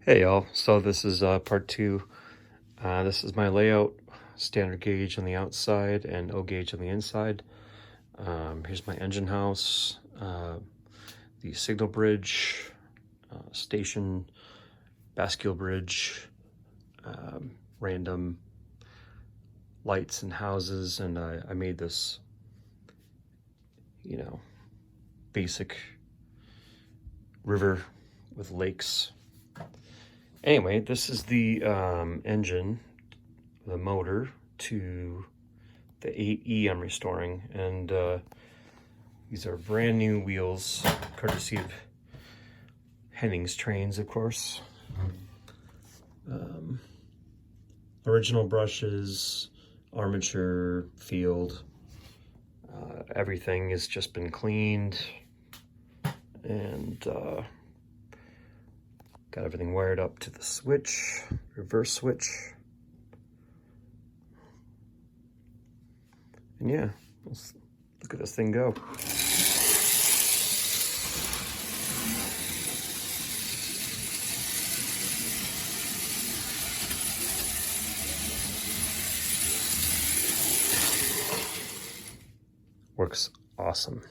Hey y'all, so this is part two. This is my layout, standard gauge on the outside and O gauge on the inside. Here's my engine house, the signal bridge, station, bascule bridge, random lights and houses, and I made this, basic river with lakes. Anyway, this is the engine, the motor to the 8E I'm restoring, and these are brand new wheels, courtesy of Henning's trains, of course. Original brushes, armature, field, everything has just been cleaned, and got everything wired up to the switch, reverse switch. And yeah, let's look at this thing go. Works awesome.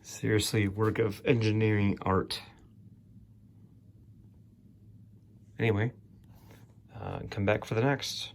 Seriously, work of engineering art. Anyway, come back for the next.